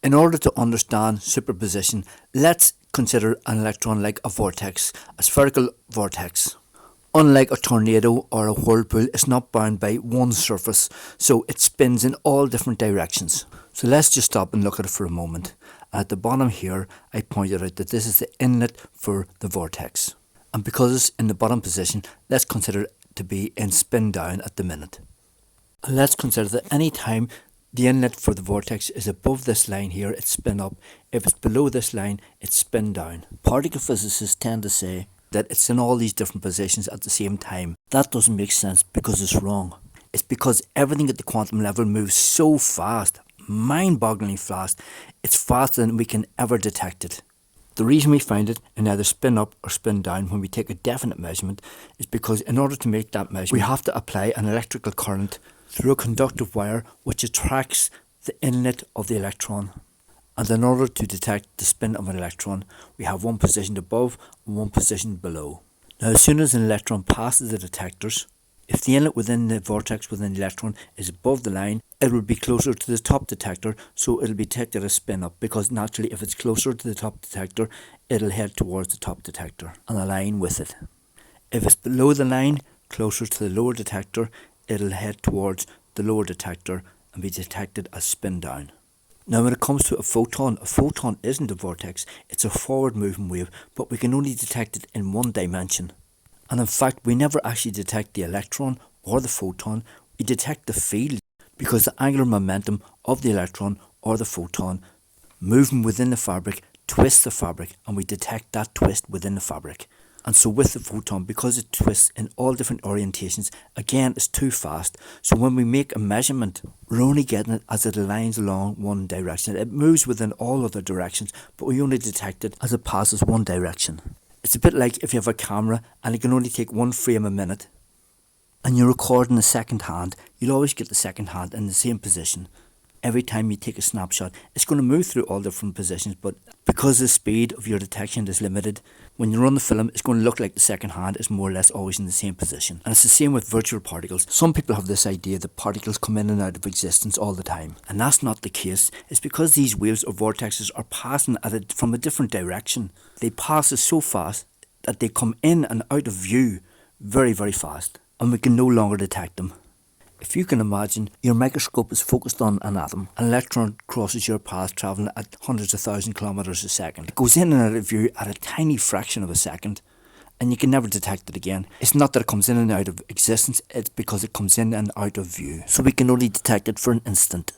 In order to understand superposition, let's consider an electron like a vortex, a spherical vortex. Unlike a tornado or a whirlpool, it's not bound by one surface, so it spins in all different directions. So let's just stop and look at it for a moment. At the bottom here, I pointed out that this is the inlet for the vortex. And because it's in the bottom position, let's consider it to be in spin down at the minute. And let's consider that any time the inlet for the vortex is above this line here, it's spin up. If it's below this line, it's spin down. Particle physicists tend to say that it's in all these different positions at the same time. That doesn't make sense because it's wrong. It's because everything at the quantum level moves so fast, mind-bogglingly fast. It's faster than we can ever detect it. The reason we find it in either spin up or spin down when we take a definite measurement is because in order to make that measurement, we have to apply an electrical current through a conductive wire which attracts the inlet of the electron. And in order to detect the spin of an electron, we have one position above and one position below. Now, as soon as an electron passes the detectors, if the inlet within the vortex within the electron is above the line, it will be closer to the top detector, so it will be detected as spin up, because naturally if it's closer to the top detector, it'll head towards the top detector and align with it. If it's below the line, closer to the lower detector, it'll head towards the lower detector and be detected as spin down. Now, when it comes to a photon isn't a vortex, it's a forward moving wave, but we can only detect it in one dimension. And in fact, we never actually detect the electron or the photon, we detect the field, because the angular momentum of the electron or the photon moving within the fabric twists the fabric, and we detect that twist within the fabric. And so with the photon, because it twists in all different orientations, again it's too fast. So when we make a measurement, we're only getting it as it aligns along one direction. It moves within all other directions, but we only detect it as it passes one direction. It's a bit like if you have a camera and it can only take one frame a minute, and you're recording the second hand, you'll always get the second hand in the same position. Every time you take a snapshot, it's going to move through all different positions, but because the speed of your detection is limited, when you run the film, it's going to look like the second hand is more or less always in the same position. And it's the same with virtual particles. Some people have this idea that particles come in and out of existence all the time, and that's not the case. It's because these waves or vortexes are passing from a different direction. They pass so fast that they come in and out of view very, very fast, and we can no longer detect them. If you can imagine, your microscope is focused on an atom. An electron crosses your path travelling at hundreds of thousands of kilometres a second. It goes in and out of view at a tiny fraction of a second, and you can never detect it again. It's not that it comes in and out of existence, it's because it comes in and out of view. So we can only detect it for an instant.